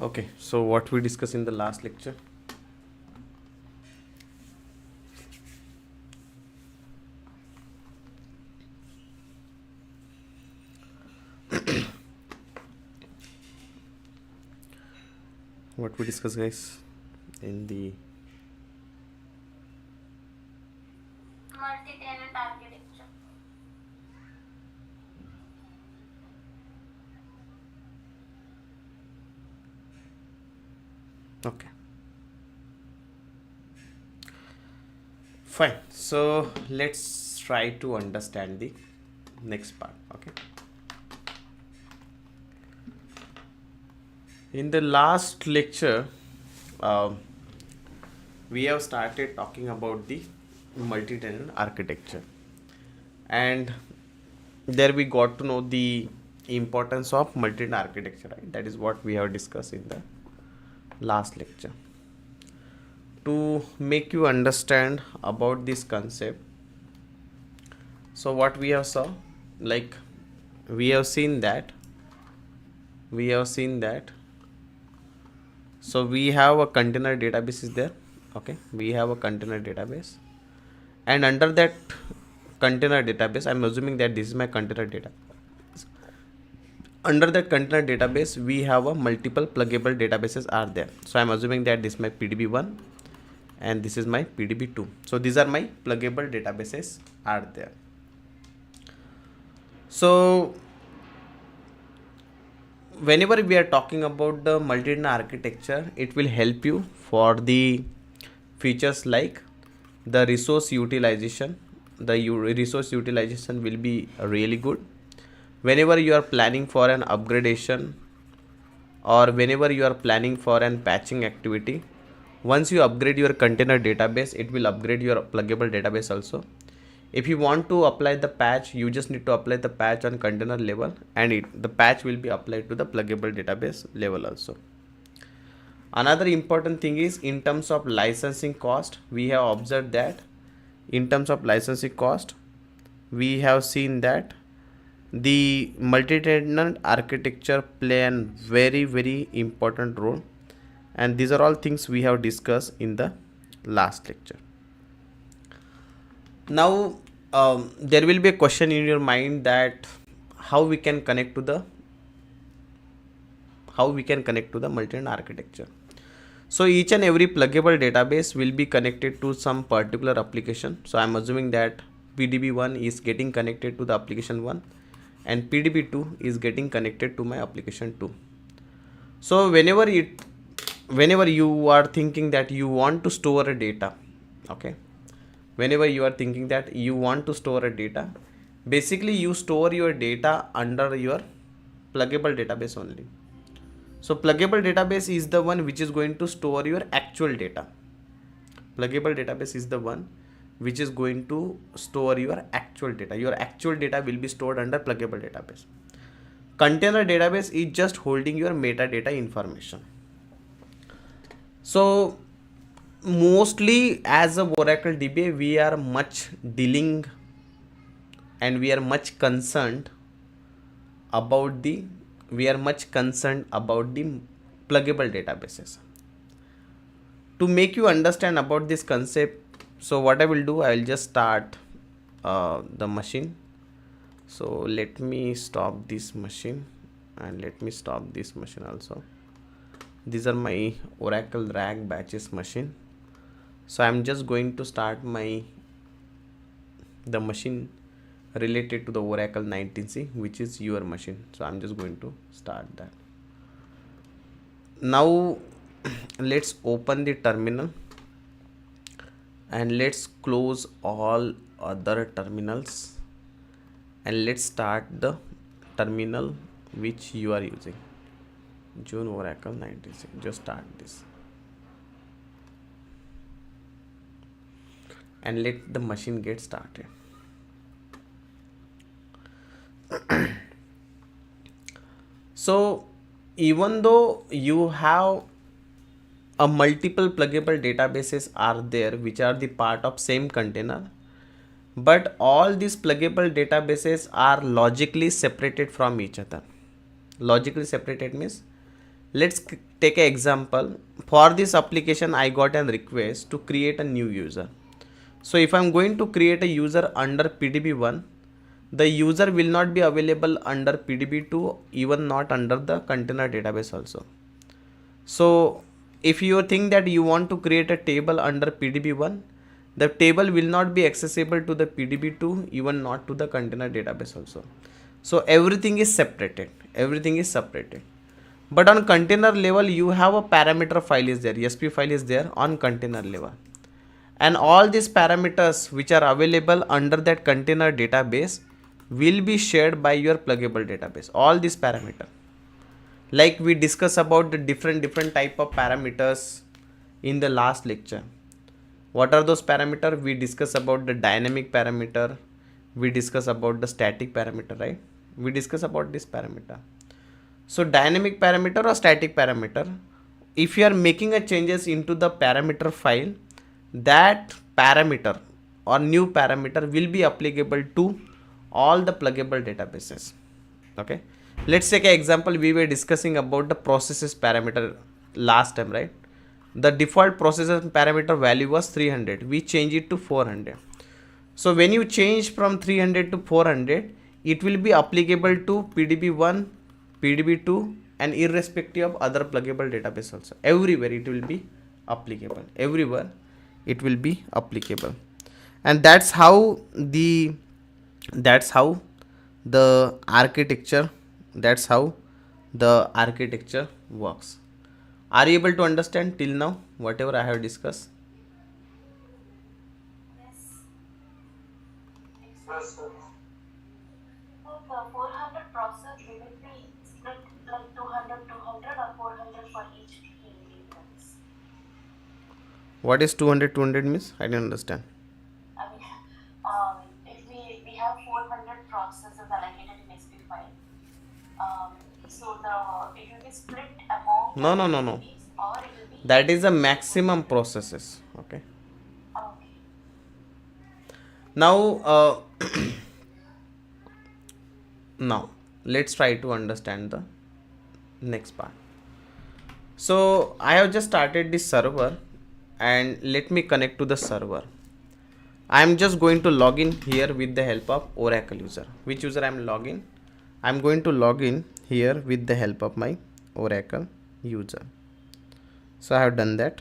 Okay, so what we discussed in the last lecture? What we discussed, guys, in the multi-tenant architecture. okay, fine. So let's try to understand the next part. Okay, in the last lecture, um, we have started talking about the multi-tenant architecture, and there we got to know the importance of multi-tenant architecture, right? That is what we have discussed in the last lecture. To make you understand about this concept, so what we have saw, like we have seen that so we have a container database is there. Okay, we have a container database, and under that container database, I'm assuming that this is my container data. Under that container database, we have a multiple pluggable databases are there. So I'm assuming that this is my pdb1 and this is my pdb2. So these are my pluggable databases are there. So whenever we are talking about the multi-tenant architecture, it will help you for the features like the resource utilization. The resource utilization will be really good whenever you are planning for an upgradation or whenever you are planning for an patching activity. Once you upgrade your container database, it will upgrade your pluggable database also. If you want to apply the patch, you just need to apply the patch on container level, and the patch will be applied to the pluggable database level also. Another important thing is in terms of licensing cost, we have observed that in terms of licensing cost, we have seen that the multi-tenant architecture play a very important role, and these are all things we have discussed in the last lecture. Now there will be a question in your mind that how we can connect to the multi-tenant architecture. So each and every pluggable database will be connected to some particular application. So I'm assuming that PDB1 is getting connected to the application 1 and PDB2 is getting connected to my application 2. So whenever you are thinking that you want to store a data, okay, whenever you are thinking that you want to store a data, basically you store your data under your pluggable database only. So pluggable database is the one which is going to store your actual data. Pluggable database is the one which is going to store your actual data. Your actual data will be stored under pluggable database. Container database is just holding your metadata information. So mostly as a Oracle DBA, we are much dealing and we are much concerned about the pluggable databases. To make you understand about this concept, so what I will do, I will just start the machine. So let me stop this machine and let me stop this machine also. These are my Oracle RAG batches machine. So I'm just going to start the machine related to the Oracle 19C, which is your machine. So I'm just going to start that. Now let's open the terminal and let's close all other terminals and let's start the terminal which you are using, June Oracle 19C. Just start this and let the machine get started. So even though you have a multiple pluggable databases are there which are the part of same container, but all these pluggable databases are logically separated from each other. Logically separated means, let's take an example. For this application, I got a request to create a new user. So if I'm going to create a user under PDB1, the user will not be available under PDB2, even not under the container database also. So if you think that you want to create a table under PDB1, the table will not be accessible to the PDB2, even not to the container database also. So everything is separated. But on container level, you have a parameter file is there, ESP file is there on container level. And all these parameters which are available under that container database will be shared by your pluggable database. All these parameters, like we discuss about the different type of parameters in the last lecture. What are those parameters? We discuss about the dynamic parameter, we discuss about the static parameter, right? We discuss about this parameter. So dynamic parameter or static parameter, if you are making a changes into the parameter file, that parameter or new parameter will be applicable to all the pluggable databases. Okay, let's take an example. We were discussing about the processes parameter last time, right? The default processes parameter value was 300. We change it to 400. So when you change from 300 to 400, it will be applicable to PDB1, PDB2 and irrespective of other pluggable database also. Everywhere it will be applicable. Everywhere it will be applicable. And that's how the architecture works. Are you able to understand till now whatever I have discussed? Yes, sir. Like 400 process, we will be split like 200, 200 or 400 for each ingredients. What is 200 means? I didn't understand. I mean, if we have 400 processes allocated in SP file, so it will be split among No. activities or it will be That is the maximum processes. Okay. okay. Now, now let's try to understand the next part. So I have just started this server and let me connect to the server. I am just going to log in here with the help of Oracle user. Which user I am logging? I'm going to log in here with the help of my Oracle user. So I have done that.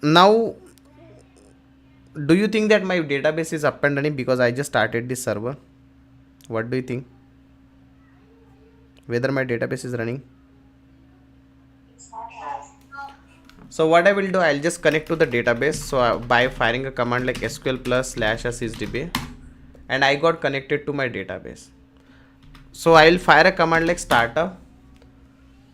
Now, do you think that my database is up and running because I just started this server? What do you think? Whether my database is running? So what I will do, I'll just connect to the database. So by firing a command like sql plus /sysdb, and I got connected to my database. So I'll fire a command like startup.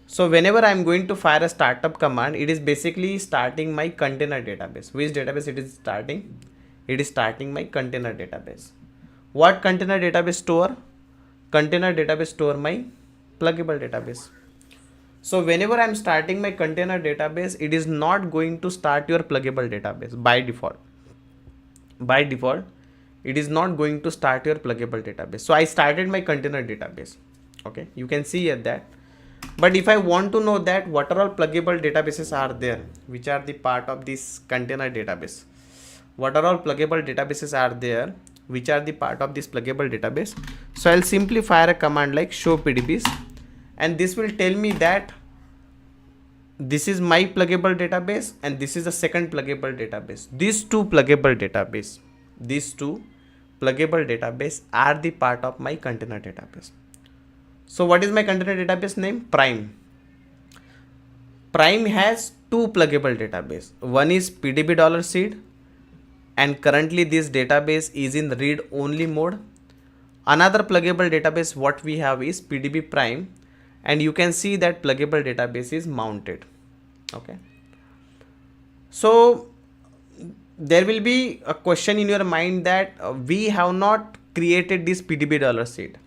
So whenever I'm going to fire a startup command, it is basically starting my container database. Which database it is starting? It is starting my container database. What container database store? Container database store my pluggable database. So whenever I'm starting my container database, it is not going to start your pluggable database by default. By default, it is not going to start your pluggable database. So I started my container database. Okay, you can see here that. But if I want to know that what are all pluggable databases are there, which are the part of this container database, what are all pluggable databases are there, which are the part of this pluggable database. So I'll simply fire a command like show pdbs, and this will tell me that this is my pluggable database and this is the second pluggable database. These two pluggable database are the part of my container database. So what is my container database name? Prime. Prime has two pluggable database. One is pdb $seed, and currently this database is in read only mode. Another pluggable database what we have is pdb prime, and you can see that pluggable database is mounted. Okay, so there will be a question in your mind that we have not created this pdb $seed.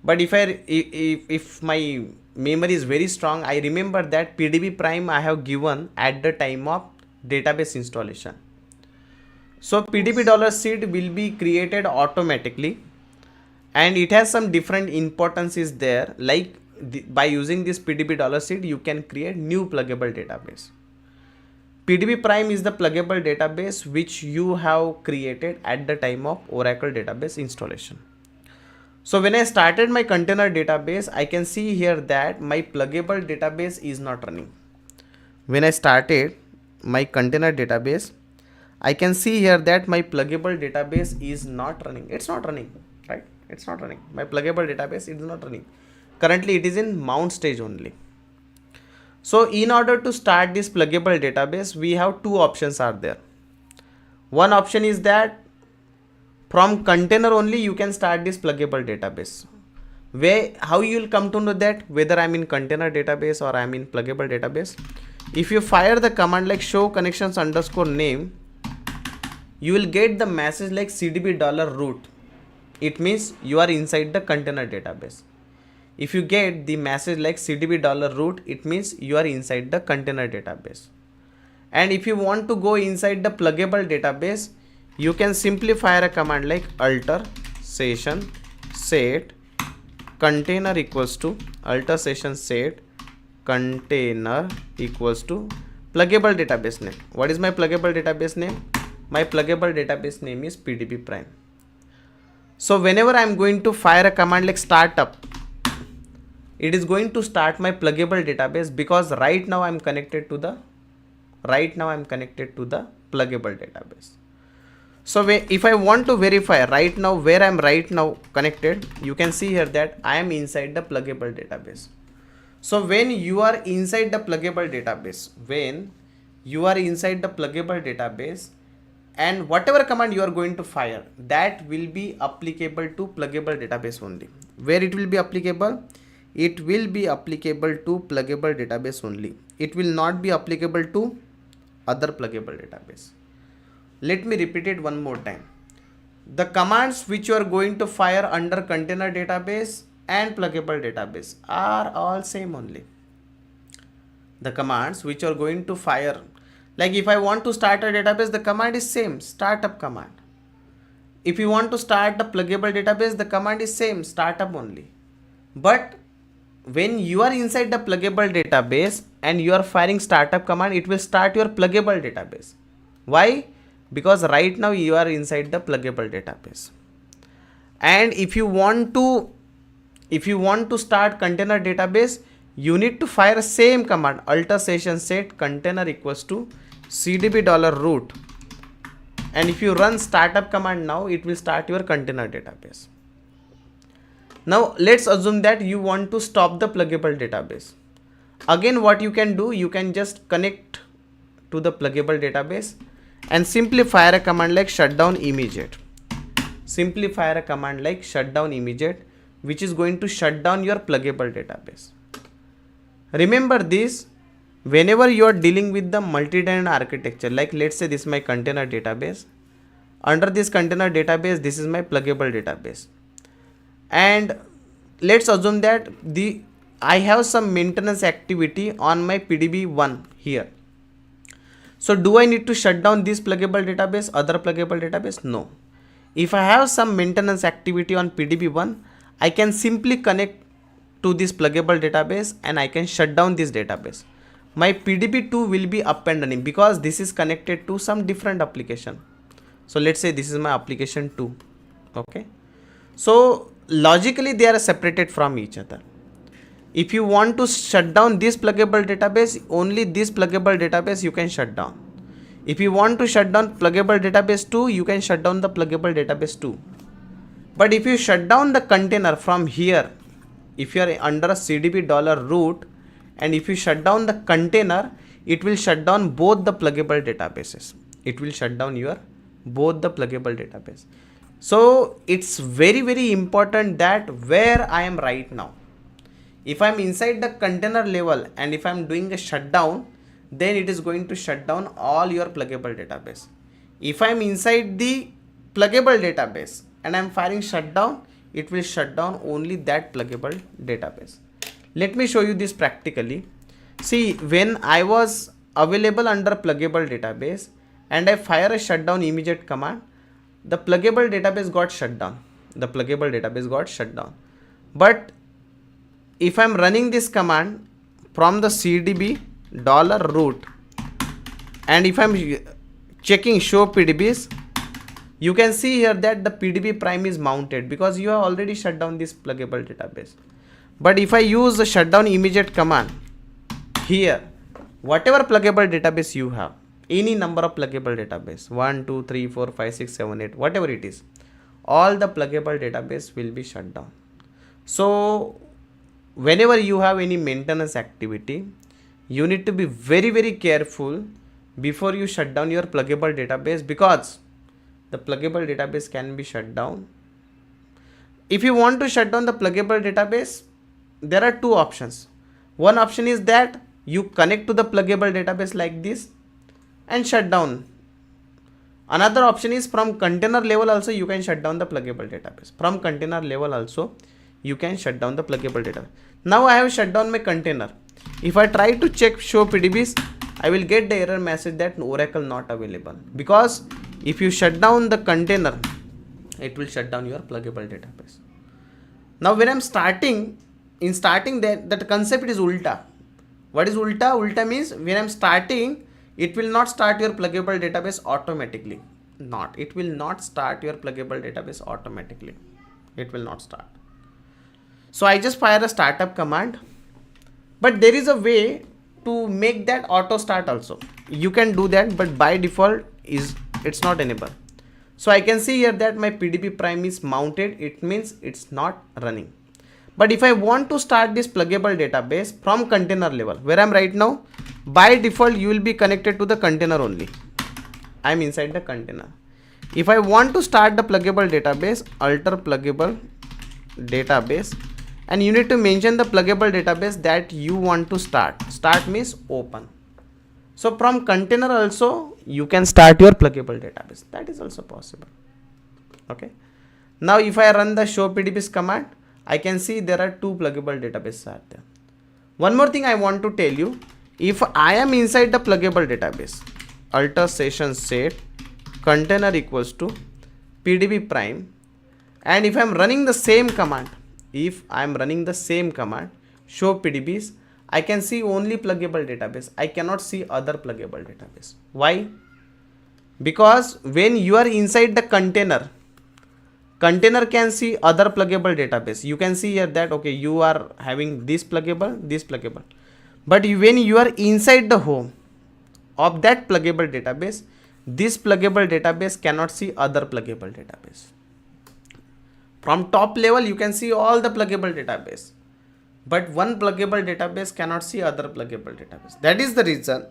But if my memory is very strong, I remember that pdb prime I have given at the time of database installation. So pdb $seed will be created automatically, and it has some different importances there, like by using this pdb $seed you can create new pluggable database. pdb prime is the pluggable database which you have created at the time of Oracle database installation. So when I started my container database, I can see here that my pluggable database is not running. When I started my container database, I can see here that my pluggable database is not running. It's not running, right? It's not running. My pluggable database is not running. Currently it is in mount stage only. So in order to start this pluggable database, we have two options are there. One option is that from container only you can start this pluggable database. How you will come to know that whether I'm in container database or I'm in pluggable database? If you fire the command like show connections underscore name, you will get the message like cdb $root. It means you are inside the container database. If you get the message like cdb $root, it means you are inside the container database. And if you want to go inside the pluggable database, you can simply fire a command like alter session set container equals to alter session set container equals to pluggable database name. What is my pluggable database name? My pluggable database name is pdb prime. So whenever I am going to fire a command like startup, it is going to start my pluggable database because right now I am connected to the pluggable database. So if I want to verify right now where I am right now connected, you can see here that I am inside the pluggable database. So when you are inside the pluggable database, and whatever command you are going to fire, that will be applicable to pluggable database only. Where it will be applicable? It will be applicable to pluggable database only. It will not be applicable to other pluggable database. Let me repeat it one more time. The commands which you are going to fire under container database and pluggable database are all same only. The commands which you are going to fire, like if I want to start a database, the command is same, startup command. If you want to start the pluggable database, the command is same, startup only. But when you are inside the pluggable database and you are firing startup command, it will start your pluggable database. Why? Because right now you are inside the pluggable database. And if you want to start container database, you need to fire the same command, alter session set container equals to cdb $root, and if you run startup command, now it will start your container database. Now let's assume that you want to stop the pluggable database. Again, what you can do, you can just connect to the pluggable database and simply fire a command like shutdown immediate. Simply fire a command like shutdown immediate, which is going to shut down your pluggable database. Remember this, whenever you are dealing with the multi-tenant architecture, like let's say this is my container database. Under this container database, this is my pluggable database. And let's assume that I have some maintenance activity on my PDB1 here. So do I need to shut down this pluggable database, other pluggable database? No. If I have some maintenance activity on PDB1, I can simply connect to this pluggable database and I can shut down this database. My PDB2 will be up and running because this is connected to some different application. So let's say this is my application 2. Okay. So logically they are separated from each other. If you want to shut down this pluggable database, only this pluggable database you can shut down. If you want to shut down pluggable database 2, you can shut down the pluggable database 2. But if you shut down the container from here, if you are under a cdb $root, and if you shut down the container, it will shut down both the pluggable databases. It will shut down your both the pluggable database. So it's very important that where I am right now, if I'm inside the container level and if I'm doing a shutdown, then it is going to shut down all your pluggable database. If I'm inside the pluggable database and I'm firing shutdown, it will shut down only that pluggable database. Let me show you this practically. See, when I was available under pluggable database and I fire a shutdown immediate command, the pluggable database got shut down. The pluggable database got shut down. But if I'm running this command from the cdb $root and if I'm checking show PDBs, you can see here that the PDB prime is mounted because you have already shut down this pluggable database. But if I use the shutdown immediate command here, whatever pluggable database you have, any number of pluggable database, 1, 2, 3, 4, 5, 6, 7, 8, whatever it is, all the pluggable database will be shut down. So whenever you have any maintenance activity, you need to be very careful before you shut down your pluggable database, because the pluggable database can be shut down. If you want to shut down the pluggable database, there are two options. One option is that you connect to the pluggable database like this and shut down. Another option is from container level also you can shut down the pluggable database. From container level also you can shut down the pluggable database. Now I have shut down my container. If I try to check show PDBs, I will get the error message that Oracle not available, because if you shut down the container, it will shut down your pluggable database. Now when I'm starting, that concept is ulta. What is ulta? Ulta means when I'm starting, it will not start your pluggable database automatically. It will not start your pluggable database automatically. It will not start. So I just fire a startup command, but there is a way to make that auto start also. You can do that, but by default it's not enabled. So I can see here that my PDB prime is mounted. It means it's not running. But if I want to start this pluggable database from container level, where I'm right now, by default you will be connected to the container only. I'm inside the container. If I want to start the pluggable database, alter pluggable database, and you need to mention the pluggable database that you want to start. Start means open. So from container also you can start your pluggable database. That is also possible. Okay. Now if I run the show PDBs command, I can see there are two pluggable databases are there. One more thing I want to tell you, if I am inside the pluggable database, alter session set container equals to PDB prime, and if I am running the same command, show PDBs, I can see only pluggable database. I cannot see other pluggable database. Why? Because when you are inside the container container can see other pluggable database. You can see here that okay, you are having this pluggable, but when you are inside the home of that pluggable database, this pluggable database cannot see other pluggable database. From top level you can see all the pluggable database, but one pluggable database cannot see other pluggable database. That is the reason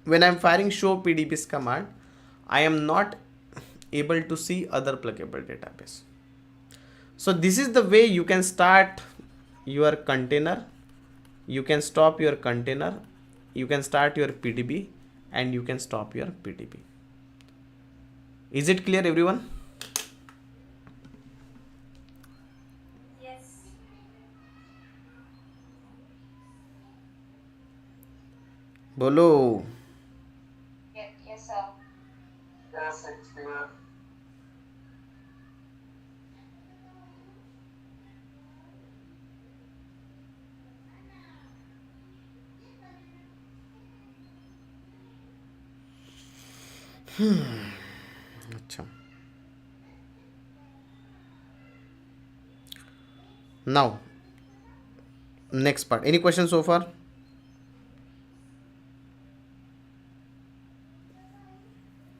when I am firing show pdbs command, I am not able to see other pluggable database. So this is the way you can start your container, you can stop your container, you can start your pdb, and you can stop your pdb. Is it clear, everyone? Yes. Bolo. Yes, sir. Yes, it's clear. Achha. Now next part, any questions so far?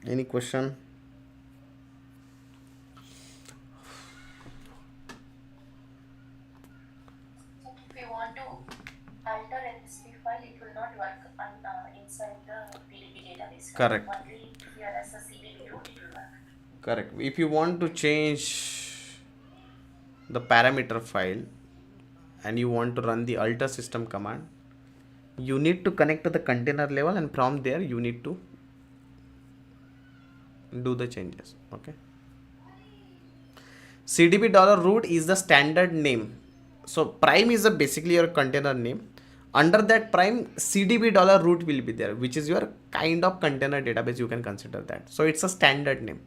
Any question? So if we want to alter SSP file, it will not work inside the PDB database. Correct. Only here as a CDB root it will work. Correct. If you want to change the parameter file and you want to run the alter system command, you need to connect to the container level, and from there you need to do the changes. Okay. CDB $root is the standard name. So prime is basically your container name. Under that prime, CDB $root will be there, which is your kind of container database. You can consider that. So it's a standard name.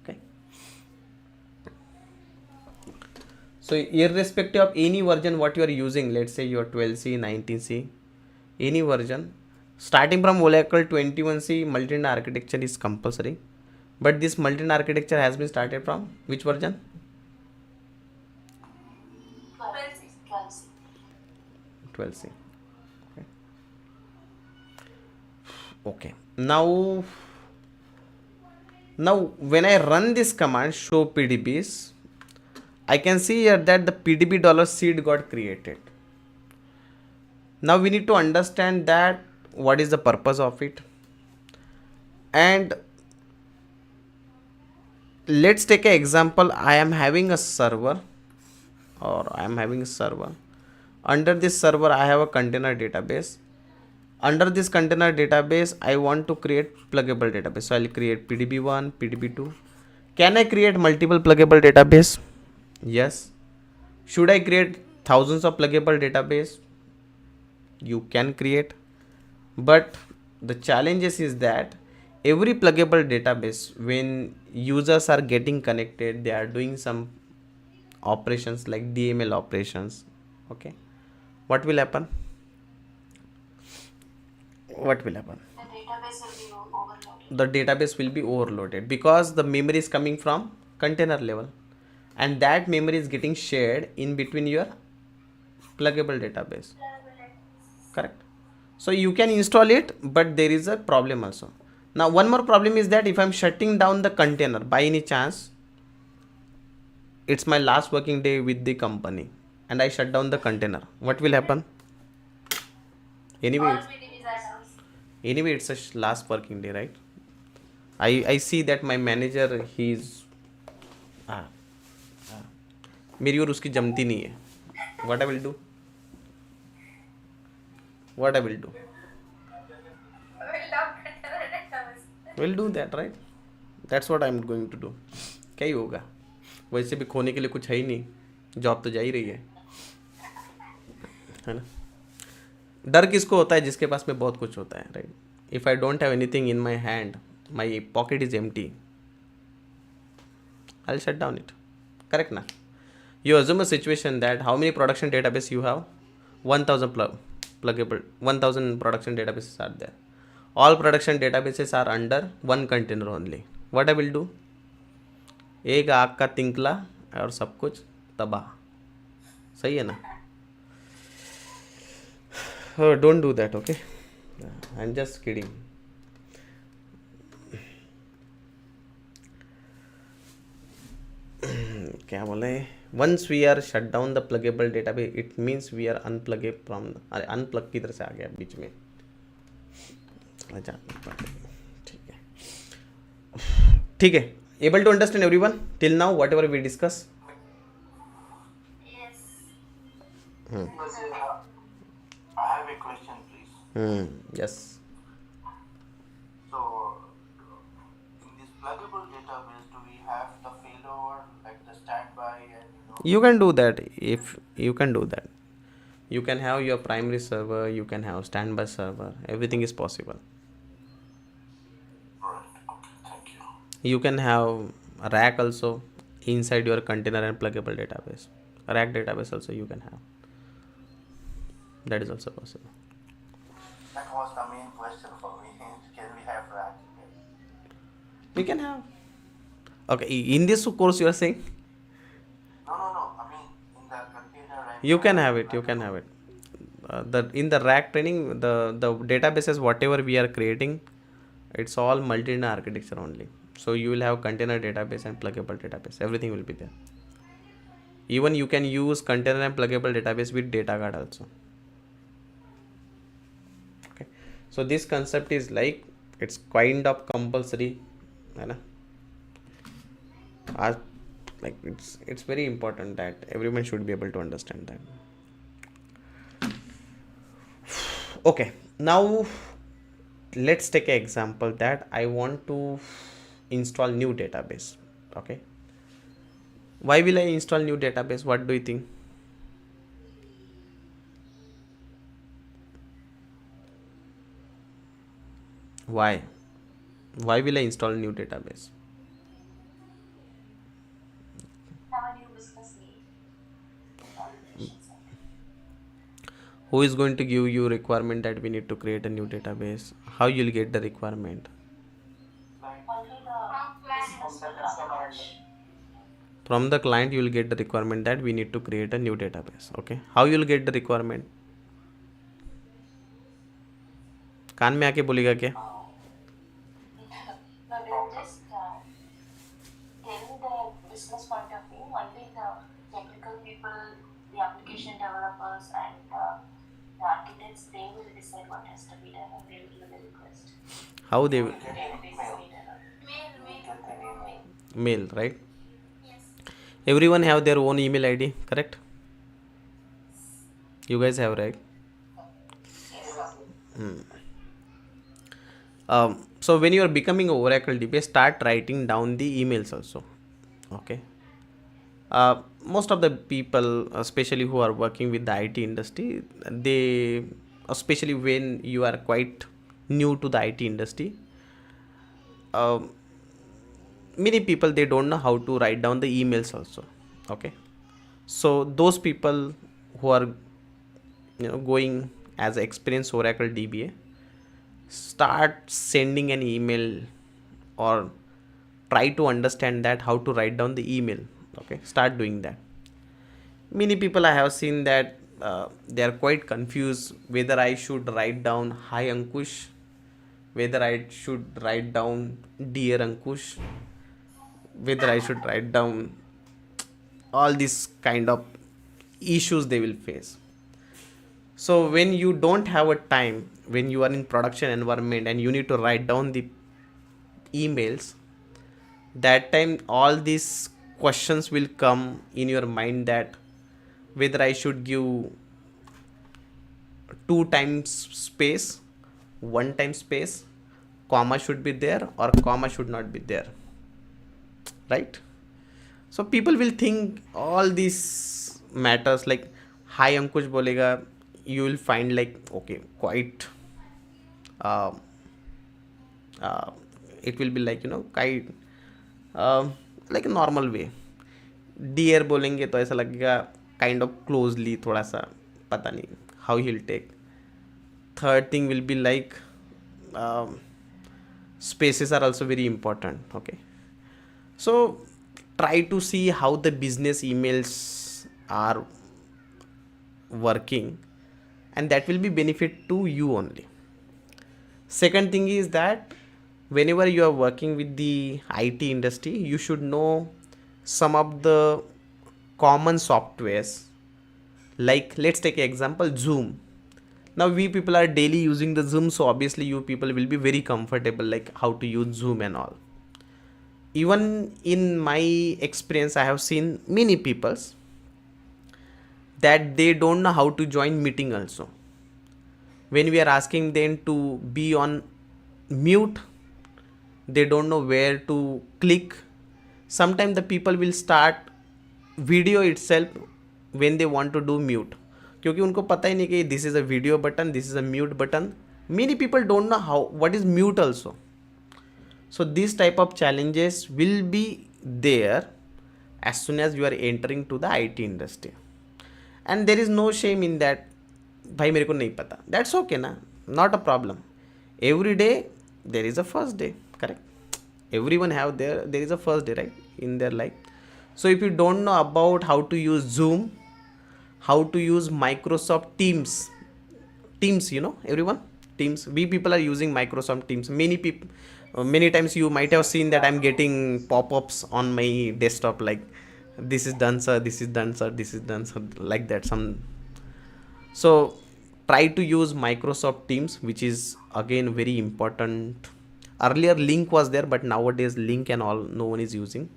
Okay. So irrespective of any version what you are using, let's say your 12C, 19C, any version, starting from Oracle 21C, multi-tenant architecture is compulsory. But this multi-tenant architecture has been started from which version? 12C. 12C. Okay. Now when I run this command show pdbs, I can see here that the pdb $seed got created. Now we need to understand that what is the purpose of it, and let's take an example. I am having a server, under this server I have a container database. Under this container database I want to create pluggable database, so I'll create pdb1, pdb2. Can I create multiple pluggable database? Yes. Should I create thousands of pluggable database? You can create, but the challenges is that every pluggable database, when users are getting connected, they are doing some operations like DML operations. Okay, what will happen? The database will be overloaded because the memory is coming from container level, and that memory is getting shared in between your pluggable database. Correct. So you can install it, but there is a problem also. Now one more problem is that if I'm shutting down the container by any chance, it's my last working day with the company and I shut down the container, what will happen? Anyway it's a last working day, right? I see that my manager, he's मेरी और उसकी जमती नहीं है. What I will do? We'll do that, right? That's what I'm going to do. क्या ही होगा, वैसे भी खोने के लिए कुछ है ही नहीं, जॉब तो जा ही रही है ना. डर किसको होता है? जिसके पास में बहुत कुछ होता है, right? If I don't have anything in my hand, my pocket is empty, I will shut down it. Correct ना? You assume a situation that how many production database you have? 1000 pluggable, 1000 production databases are there. All production databases are under one container only. What I will do? एक आग का तिंकला और सब कुछ तबाह. सही है ना? Don't do that, okay? I'm just kidding. क्या बोले? Once we are shut down the pluggable database, it means we are unplug from. अरे unplug किधर से आ गया बीच में? अच्छा, ठीक है. ठीक है. Able to understand everyone till now whatever we discuss? Yes. Yes, yeah. I have a question, please. Yes. So, in this pluggable database, do we have the failover, like the standby and You can do that. If you can do that, you can have your primary server, you can have standby server, everything is possible. Right. Okay. Thank you. You can have a rack also inside your container and pluggable database. A rack database also you can have. That is also possible. That was the main question for me. Can we have rack? You can have. Okay, in this course you are saying No. I mean, in the container and you can have it. You can have it. The in the rack training, the databases whatever we are creating, it's all multi-tenant architecture only. So you will have container database and pluggable database. Everything will be there. Even you can use container and pluggable database with data guard also. Okay. So this concept is like it's kind of compulsory, है ना? Like it's very important that everyone should be able to understand that. Okay, now let's take an example that I want to install new database. Okay, why will I install new database? What do you think? Why will I install new database? Have a new business need. Validation center. Who is going to give you requirement that we need to create a new database? How you'll get the requirement? Only the business will approach. From the client you will get the requirement that we need to create a new database. Okay, how you will get the requirement? कान में आके बोलेगा क्या? No, they're just telling the business point of view. Only the technical people, the application developers, and the architects, they will decide what has to be done and they will give the request. How they will? Database is made around. Mail, right? Yes. Everyone have their own email ID, correct? You guys have, right? So when you are becoming a Oracle DBA, start writing down the emails also. Okay. Most of the people, especially who are working with the IT industry, they, especially when you are quite new to the IT industry, many people they don't know how to write down the emails also. Okay. So those people who are going as experienced Oracle DBA, start sending an email or try to understand that how to write down the email. Okay, start doing that. Many people I have seen that they are quite confused whether I should write down hi Ankush, whether I should write down dear Ankush, whether I should write down all these kind of issues they will face. So when you don't have a time, when you are in production environment and you need to write down the emails, that time all these questions will come in your mind that whether I should give 2 times space, 1 time space, comma should be there or comma should not be there, right? So people will think all these matters like hi Ankush bolega, you will find like okay quite uh, it will be like kind like a normal way. Dear बोलेंगे तो ऐसा लगेगा kind of closely, थोड़ा सा पता नहीं how he will take. Third thing will be like spaces are also very important. Okay, so try to see how the business emails are working, and that will be benefit to you only. Second thing is that whenever you are working with the IT industry, you should know some of the common softwares. Like let's take an example, Zoom. Now we people are daily using the Zoom, so obviously you people will be very comfortable like how to use Zoom and all. Even in my experience, I have seen many peoples that they don't know how to join meeting also. When we are asking them to be on mute, they don't know where to click. Sometimes the people will start video itself when they want to do mute, क्योंकि उनको पता ही नहीं कि this is a video button, this is a mute button. Many people don't know how what is mute also. So this type of challenges will be there as soon as you are entering to the IT industry, and there is no shame in that. भाई मेरे को नहीं पता, that's okay ना, not a problem. Every day there is a first day, correct? Everyone have there is a first day, right, in their life. So if you don't know about how to use Zoom, how to use Microsoft Teams, you know, everyone, Teams, we people are using Microsoft Teams. Many people, many times you might have seen that I'm getting pop-ups on my desktop like this is done sir, this is done sir, this is done sir, like that some. So try to use Microsoft Teams, which is again very important. Earlier Link was there, but nowadays Link and all no one is using.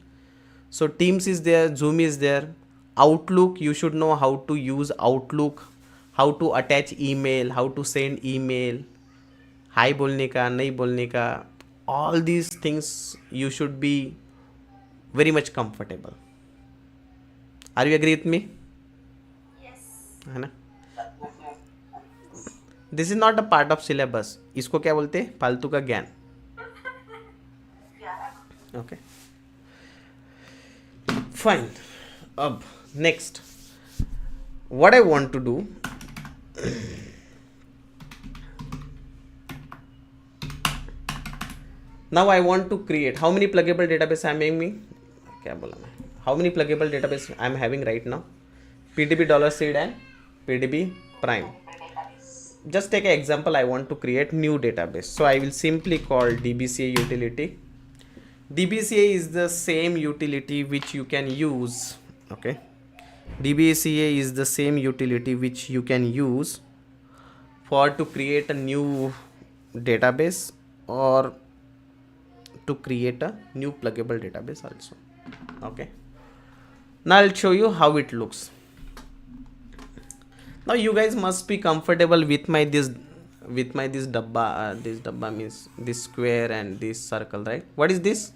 So Teams is there, Zoom is there. Outlook, you should know how to use Outlook, how to attach email, how to send email, hi बोलने का, नहीं बोलने का, all these things you should be very much comfortable. Are you agree with me? Yes. है ना? This is not a part of syllabus. इसको क्या बोलते हैं? फालतू का ज्ञान. Yeah. Okay. Fine. Ab next, what I want to do, now I want to create, how many pluggable database I am having? क्या बोला मैं? How many pluggable database I am having right now? PDB dollar seed and PDB prime. Just take an example. I want to create new database, so I will simply call DBCA utility. DBCA is the same utility which you can use. Okay, DBCA is the same utility which you can use for to create a new database or to create a new pluggable database also. Okay, now I'll show you how it looks. Now you guys must be comfortable with my this dabba. This dabba means this square and this circle, right? What is this?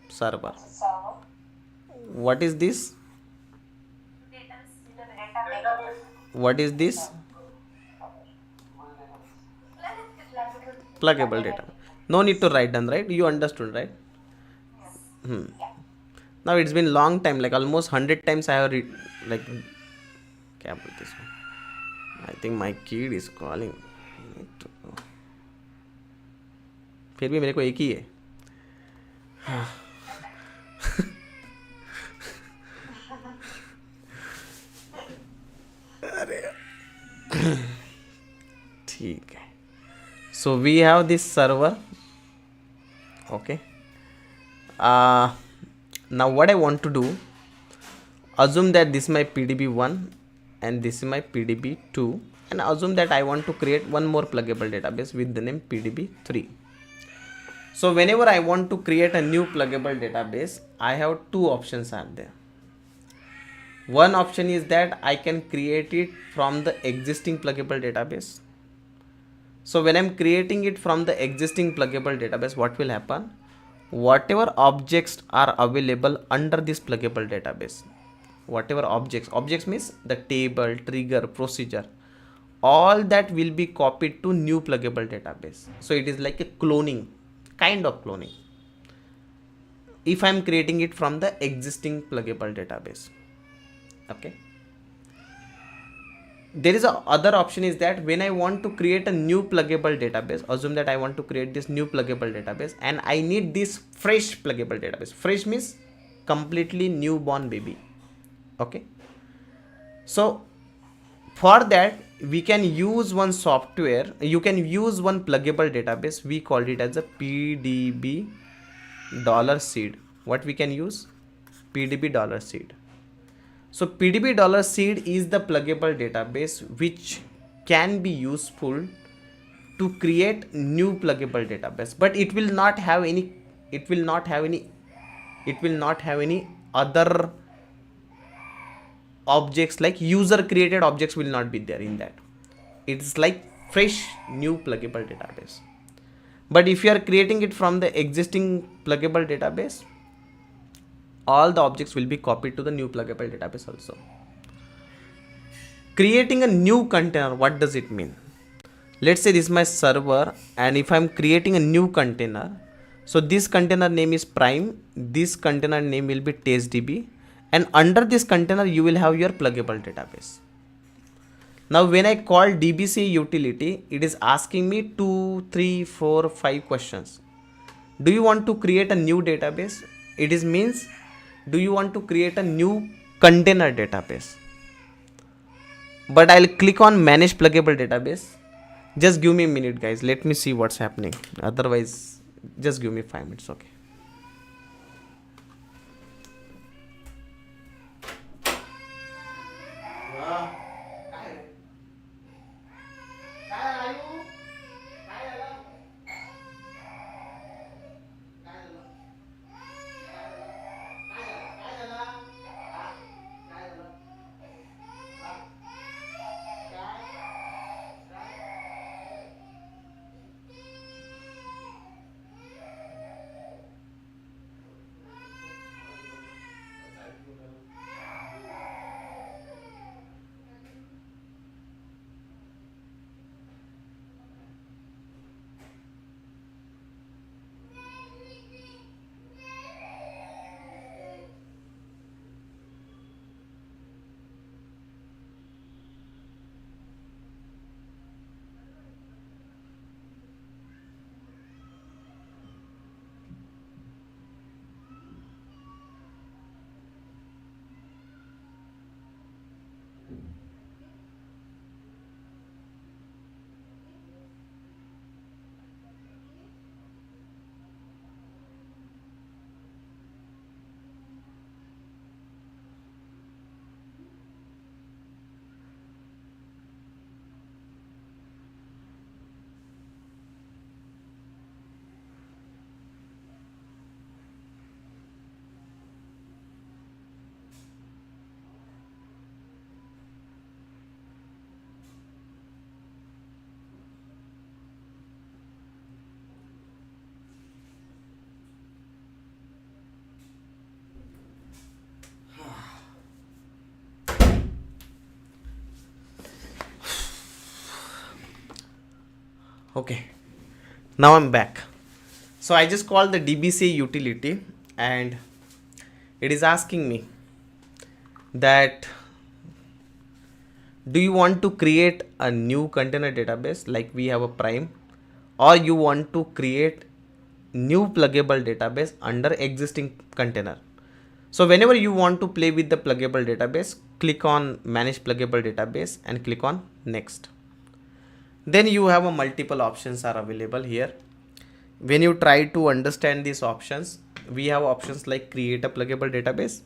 Server. So, What is this? database. What is this? Pluggable data. No need to write down, right? You understood, right? Yes. Now it's been long time, like almost 100 times I have read, like, क्या बोलते इसको? I think my kid is calling. फिर भी मेरे को एक ही है. ठीक है. So we have this server. Okay. Now what I want to do, assume that this is my PDB1 and this is my PDB2, and assume that I want to create one more pluggable database with the name PDB3. So whenever I want to create a new pluggable database, I have two options are there. One option is that I can create it from the existing pluggable database. So when I'm creating it from the existing pluggable database, what will happen? Whatever objects are available under this pluggable database, whatever objects means the table, trigger, procedure, all that will be copied to new pluggable database. So it is like a cloning, kind of cloning, if I'm creating it from the existing pluggable database. Okay. there is a other option is that when I want to create a new pluggable database, assume that I want to create this new pluggable database and I need this fresh pluggable database. Fresh means completely newborn baby. Okay, so for that we can use one software, you can use one pluggable database, we called it as a pdb dollar seed. What we can use? pdb dollar seed. So pdb dollar seed is the pluggable database which can be useful to create new pluggable database, but it will not have any, it will not have any, it will not have any other objects, like user created objects will not be there in that. It's like fresh new pluggable database. But if you are creating it from the existing pluggable database, all the objects will be copied to the new pluggable database also. Creating a new container, what does it mean? Let's say this is my server, and if I'm creating a new container, so this container name is prime, this container name will be testdb, and under this container you will have your pluggable database. Now when I call dbc utility, it is asking me 2, 3, 4, 5 questions. Do you want to create a new database? It is means, do you want to create a new container database? But I'll click on manage pluggable database. Just give me a minute guys, let me see what's happening. Otherwise just give me 5 minutes. Okay. Okay, now I'm back. So I just called the dbc utility and it is asking me that do you want to create a new container database like we have a prime, or you want to create new pluggable database under existing container. So whenever you want to play with the pluggable database, click on manage pluggable database and click on next. Then you have a multiple options are available here. When you try to understand these options, we have options like create a pluggable database,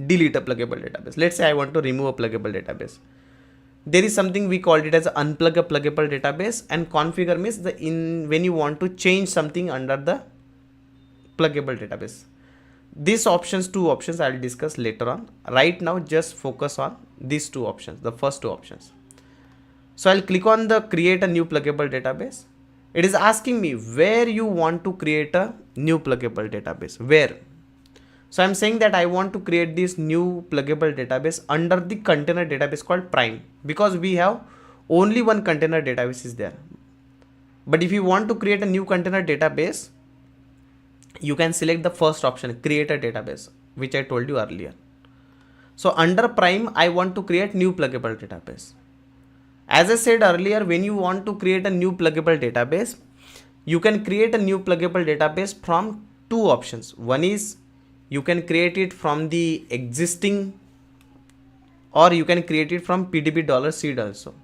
delete a pluggable database. Let's say I want to remove a pluggable database. There is something we called it as unplug a pluggable database, and configure means the when you want to change something under the pluggable database. These options, two options I will discuss later on. Right now just focus on these two options, the first two options. So I'll click on the create a new pluggable database. It is asking me where you want to create a new pluggable database, where. So I'm saying that I want to create this new pluggable database under the container database called prime, because we have only one container database is there. But if you want to create a new container database, you can select the first option, create a database, which I told you earlier. So under prime I want to create new pluggable database. As I said earlier, when you want to create a new pluggable database, you can create a new pluggable database from two options. One is you can create it from the existing, or you can create it from PDB $seed also.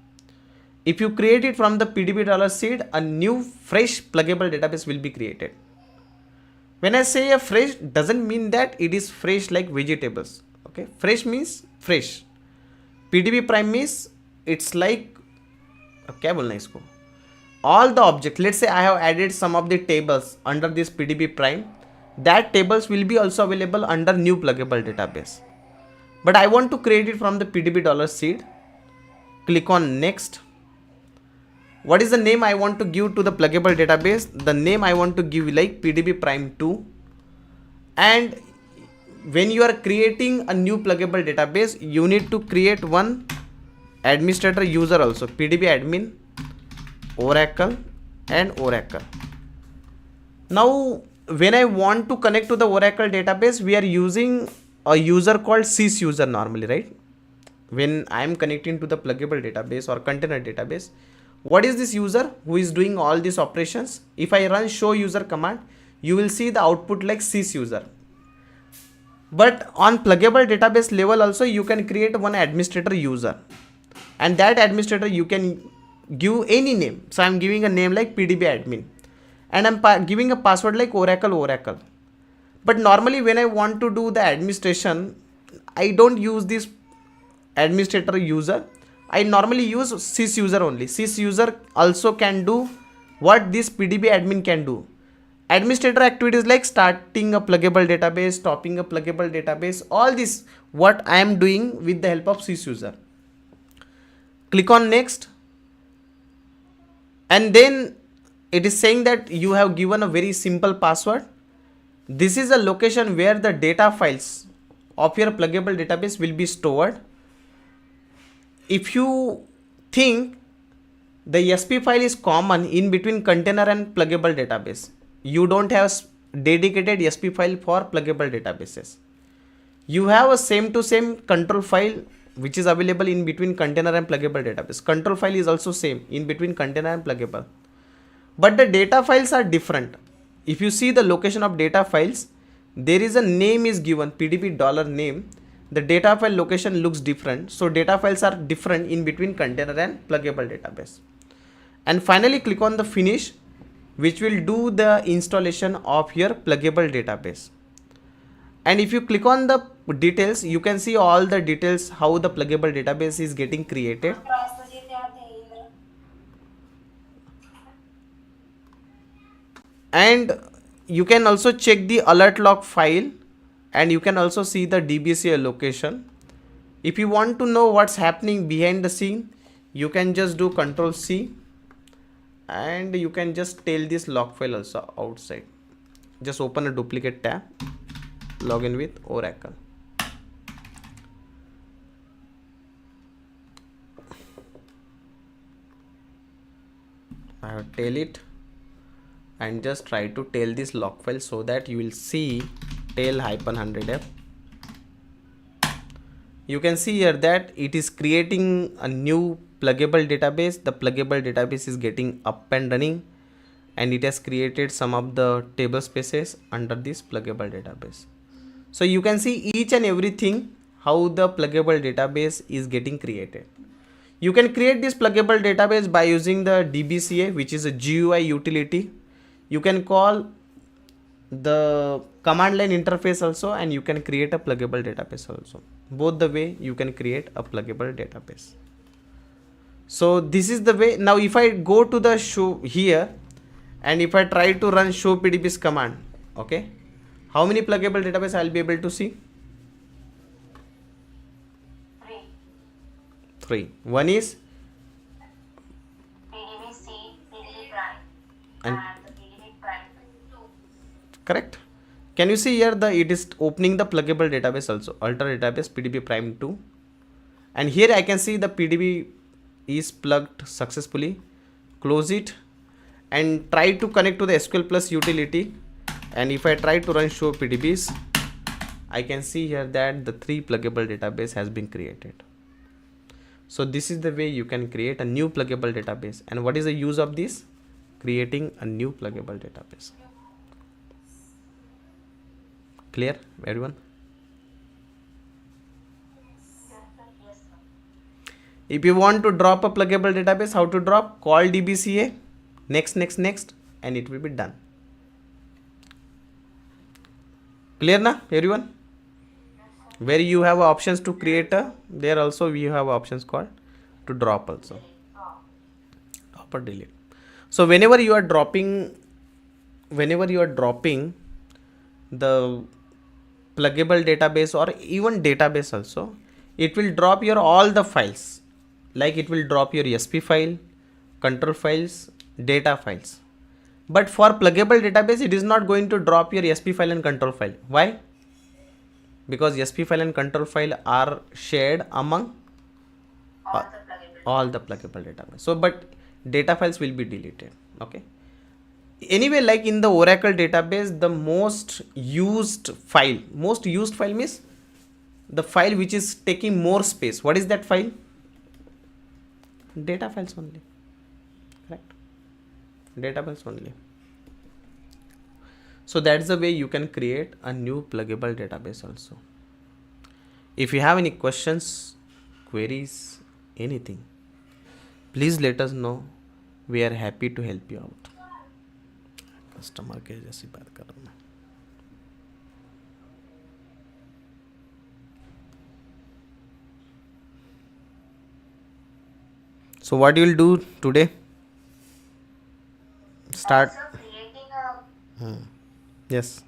If you create it from the PDB $seed, a new fresh pluggable database will be created. When I say a fresh, doesn't mean that it is fresh like vegetables. Okay, fresh means fresh. PDB prime means it's like क्या बोलना है इसको, all the objects. Let's say I have added some of the tables under this PDB prime. That tables will be also available under new pluggable database. But I want to create it from the PDB $seed. Click on next. What is the name I want to give to the pluggable database? The name I want to give like PDB prime 2. And when you are creating a new pluggable database, you need to create one administrator user also, PDB admin, Oracle and Oracle. Now when I want to connect to the Oracle database, we are using a user called sysuser normally, right? When I am connecting to the pluggable database or container database, what is this user who is doing all these operations? If I run show user command, you will see the output like sysuser. But on pluggable database level also, you can create one administrator user, and that administrator you can give any name. So I am giving a name like PDB admin, and I'm giving a password like Oracle. But normally when I want to do the administration, I don't use this administrator user. I normally use sysuser only. Sysuser also can do what this PDB admin can do. Administrator activities like starting a pluggable database, stopping a pluggable database, all this what I am doing with the help of sysuser. Click on next, and then it is saying that you have given a very simple password. This is a location where the data files of your pluggable database will be stored. If you think the SP file is common in between container and pluggable database, you don't have dedicated SP file for pluggable databases. You have a same to same control file which is available in between container and pluggable database. Control file is also same in between container and pluggable, but the data files are different. If you see the location of data files, there is a name is given, PDB $name. The data file location looks different. So data files are different in between container and pluggable database. And finally click on the finish, which will do the installation of your pluggable database. And if you click on the details, you can see all the details how the pluggable database is getting created. And you can also check the alert log file, and you can also see the DBC location. If you want to know what's happening behind the scene, you can just do Ctrl C, and you can just tail this log file also outside. Just open a duplicate tab, login with Oracle. I will tail it and just try to tail this log file so that you will see tail -100f. You can see here that it is creating a new pluggable database. The pluggable database is getting up and running, and it has created some of the table spaces under this pluggable database. So you can see each and everything how the pluggable database is getting created. You can create this pluggable database by using the DBCA, which is a GUI utility. You can call the command line interface also, and you can create a pluggable database also. Both the way you can create a pluggable database. So this is the way. Now if I go to the show here, and if I try to run show PDBs command, okay, how many pluggable database I'll be able to see? 3. One is PDB seed, PDB prime, and the PDB prime 2. correct. Can you see here it is opening the pluggable database also, alter database PDB prime 2, and here I can see the PDB is plugged successfully. Close it and try to connect to the SQL Plus utility, and if I try to run show PDBs, I can see here that the 3 pluggable database has been created. So this is the way you can create a new pluggable database. And what is the use of this? Creating a new pluggable database. Clear, everyone? Yes, sir. If you want to drop a pluggable database, how to drop? Call DBCA, next, and it will be done. Clear na, everyone? Where you have options to create a, there also we have options called to drop also. Drop or delete. So whenever you are dropping the pluggable database or even database also, it will drop your all the files. Like it will drop your SP file, control files, data files. But for pluggable database, it is not going to drop your SP file and control file. Why? Because SP file and control file are shared among all the pluggable database. So, but data files will be deleted. Okay. Anyway, like in the Oracle database, the most used file means the file which is taking more space. What is that file? Data files only. Correct. Data files only. So that's the way you can create a new pluggable database also. If you have any questions, queries, anything, please let us know. We are happy to help you out. Customer के जैसी बात कर रहा हूँ मैं. So what you will do today? Start. Also creating a Yes.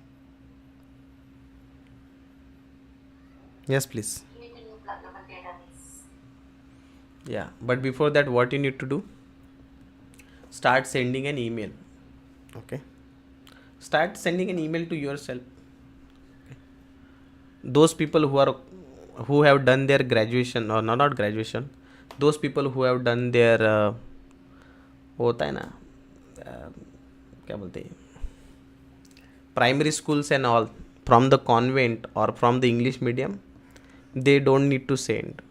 Yes, please. creating a pluggable database. Yeah, but before that, what you need to do? Start sending an email. Okay. Start sending an email to yourself. Okay. Those people who have done their graduation or not graduation, those people who have done their होता है ना क्या बोलते हैं primary schools and all from the convent or from the English medium, they don't need to send.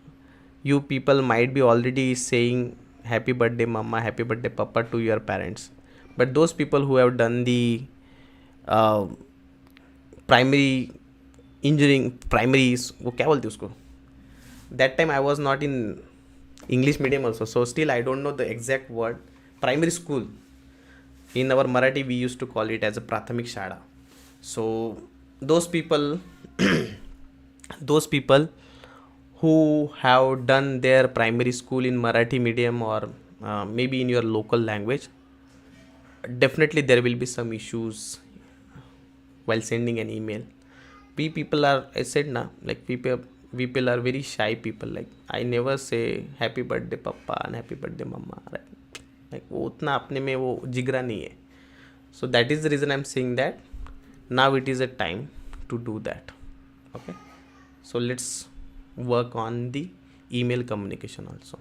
You people might be already saying happy birthday mama, happy birthday papa to your parents, but those people who have done the primary engineering primaries, वो क्या बोलते उसको, that time I was not in English medium also, so still I don't know the exact word. Primary school, in our Marathi we used to call it as a prathamik shada. So those people who have done their primary school in Marathi medium or maybe in your local language, definitely there will be some issues while sending an email. We people are, I said na, like people are very shy people. Like I never say happy birthday papa and happy birthday mama, right? Like वो उतना अपने में वो जिगरा नहीं है. So that is the reason I'm saying that now it is a time to do that. Okay. So let's work on the email communication also.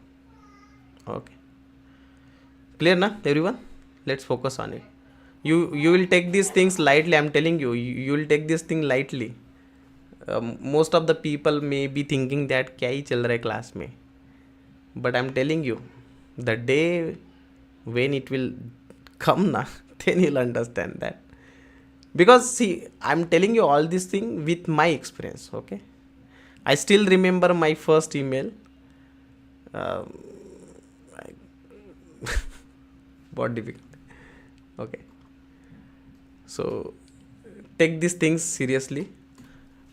Okay. Clear na everyone? Let's focus on it. You will take these things lightly. I'm telling you, you will take this thing lightly. Most of the people may be thinking that क्या ही चल रहा है class में, but I'm telling you, the day when it will come na, then you'll understand that. Because see, I'm telling you all this thing with my experience. Okay, I still remember my first email. What difficult. Okay, so take these things seriously.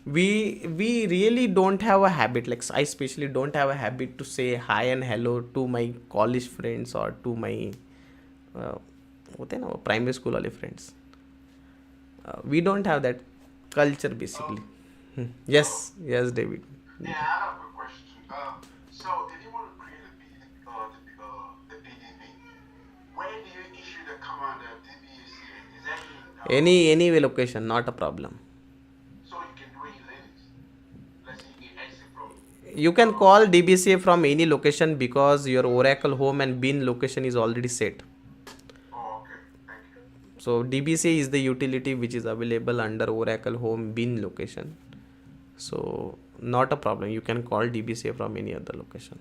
We really don't have a habit, like I especially don't have a habit to say hi and hello to my college friends or to my होते हैं ना वो primary school वाले friends. We don't have that culture basically. Yes, David. Yeah, I got a quick question. So if you want to create the PDB, where do you issue the command DBAC? Is that in Any location, not a problem. so you can do it in Linux? Let's say you can exit from. You can call DBCA from any location because your Oracle home and bin location is already set. Oh, okay. Thank you. So DBCA is the utility which is available under Oracle home bin location. So not a problem. You can call DBCA from any other location.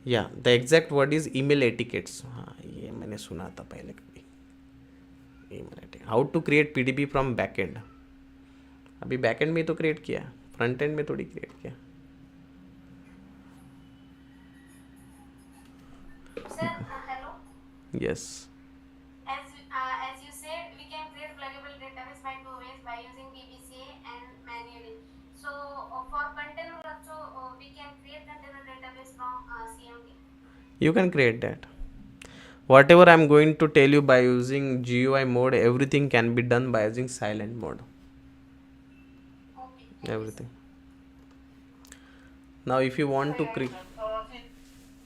या the exact word is email etiquettes. हाँ, ये मैंने सुना था पहले कभी. Email etiquette, how to create PDB from backend. अभी backend में तो क्रिएट किया, फ्रंट एंड में थोड़ी क्रिएट किया. Sir, hello. Yes. As you said, we can create pluggable database by two ways, by using DBCA and manually. So for container also, we can create container database from CMD. You can create that. Whatever I'm going to tell you, by using GUI mode, everything can be done by using silent mode. Okay, thank you, sir. Everything. Now if you want to create,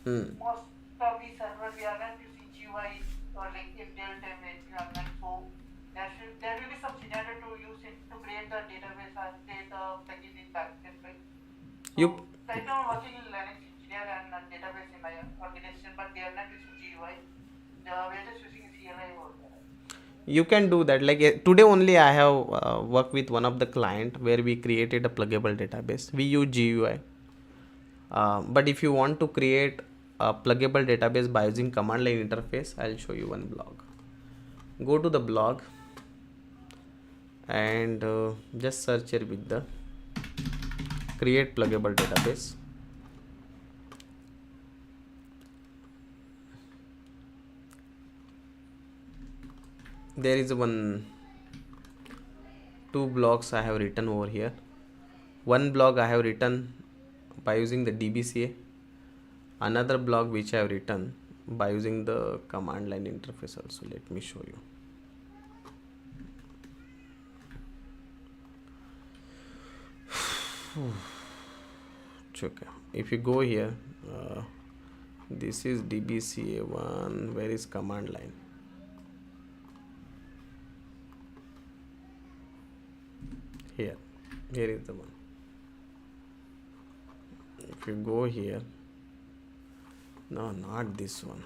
Since most of the server we are not using GUI or like inbuilt environment, so there will be some scenario to use it to create the database and create the plugin in backend, right? So you right now I'm working in Linux engineer and database in my organization, but they are not using GUI. We are just using CLI over there. you can do that. Like today only I have worked with one of the client where we created a pluggable database. We use GUI. But if you want to create a pluggable database by using command line interface, I'll show you one blog. Go to the blog and just search here with the create pluggable database. There is two blogs I have written over here. One blog I have written by using the DBCA, another blog which I have written by using the command line interface also. Let me show you. It's okay. If you go here, this is DBCA one. Where is command line? Here is the one. If you go here, no, not this one.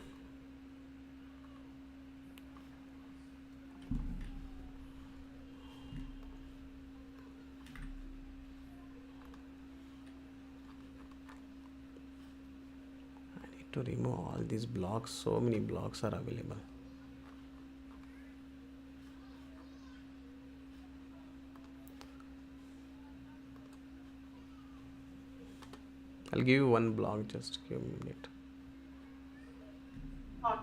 I need to remove all these blocks. So many blocks are available. I'll give you one block, just give me a minute.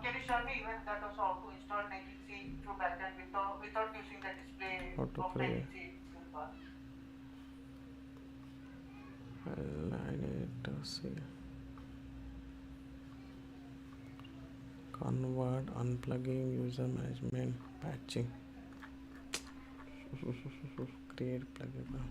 Can you show me even that also how to install 19C through backend without using the display How to of create? 19C toolbar? I need to see. Convert, unplugging, user management, patching. Create pluggable.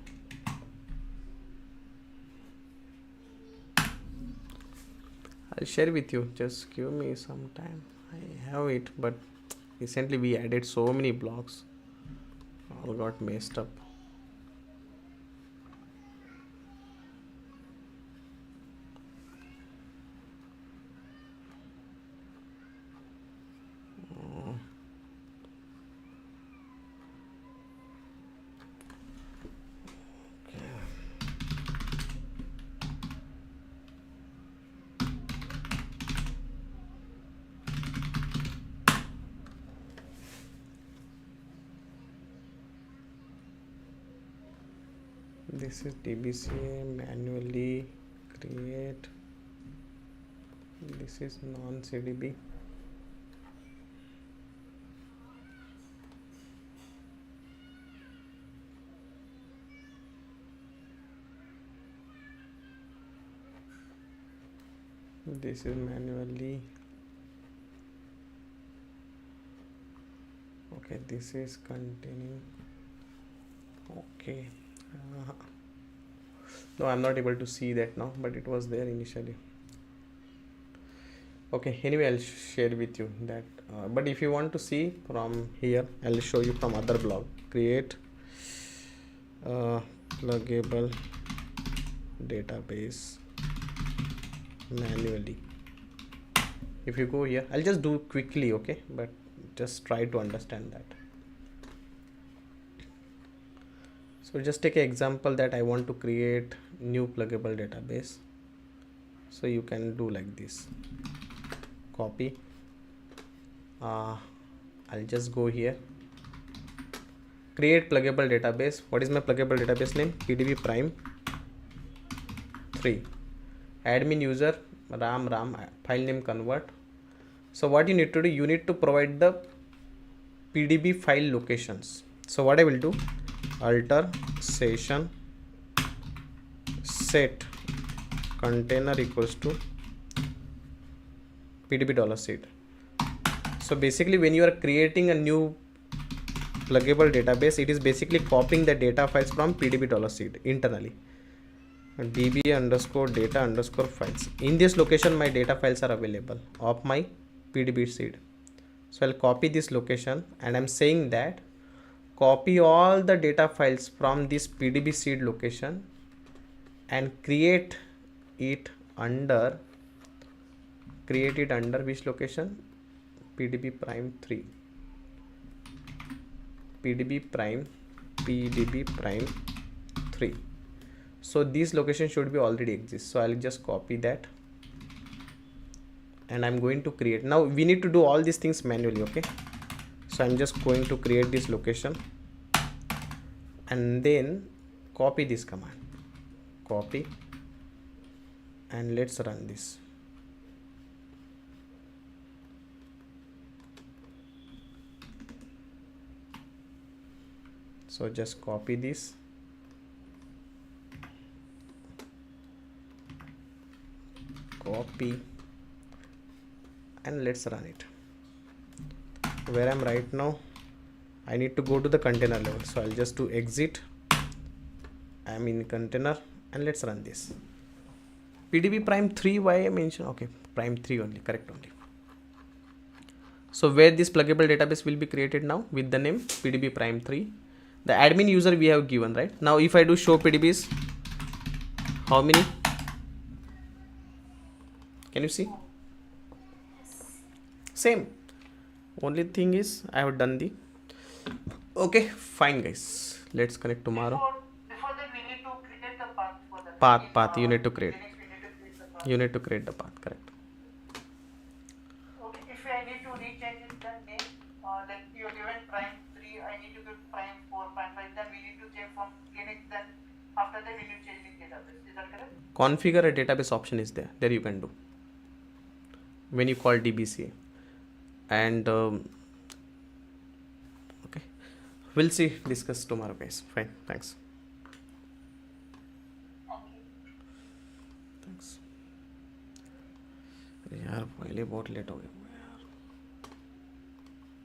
I'll share with you. Just give me some time. I have it, but recently we added so many blocks. All got messed up. This is DBCA manually create. This is non-CDB. This is manually. Okay, this is containing. Okay. No, I'm not able to see that now, but it was there initially. Okay, anyway, I'll share with you that. But if you want to see from here, I'll show you from other blog. Create pluggable database manually. If you go here, I'll just do quickly, okay? But just try to understand that. So just take an example that I want to create new pluggable database. So you can do like this, copy. I'll just go here, create pluggable database. What is my pluggable database name? pdb prime 3. Admin user ram file name convert. So what you need to do, you need to provide the pdb file locations. So what I will do, alter session set container equals to pdb$seed. So basically when you are creating a new pluggable database, it is basically copying the data files from pdb$seed internally, db underscore data underscore files. In this location my data files are available of my pdb seed. So I'll copy this location, and I'm saying that copy all the data files from this pdb seed location and create it under which location? pdb prime 3, pdb prime 3. So this location should be already exist. So I'll just copy that, and I'm going to create. Now we need to do all these things manually, okay? So I'm just going to create this location and then copy this command, copy, and let's run this. So just copy this, copy, and let's run it. Where I'm right now, I need to go to the container level. So I'll just do exit. I'm in container, and let's run this. pdb prime 3, why I mentioned, okay, prime 3 only, correct only. So where this pluggable database will be created now with the name pdb prime 3. The admin user we have given, right? Now if I do show pdbs, how many? Can you see? Same. Only thing is I have done the, okay, fine guys, let's connect tomorrow. Before that, we need to create the path for that. Path you need to create. Linux, we need to create the path. You need to create the path, correct. Okay, if I need to rechange it, then name, like you given prime 3, I need to give prime 4, prime 5, then we need to change from Linux, then after that we need to change the database. Is that correct? Configure a database option is there. There you can do when you call dbca. And okay, we'll see, discuss tomorrow guys. Fine, thanks. Thank you. Thanks यार, पहले बहुत late हो गया.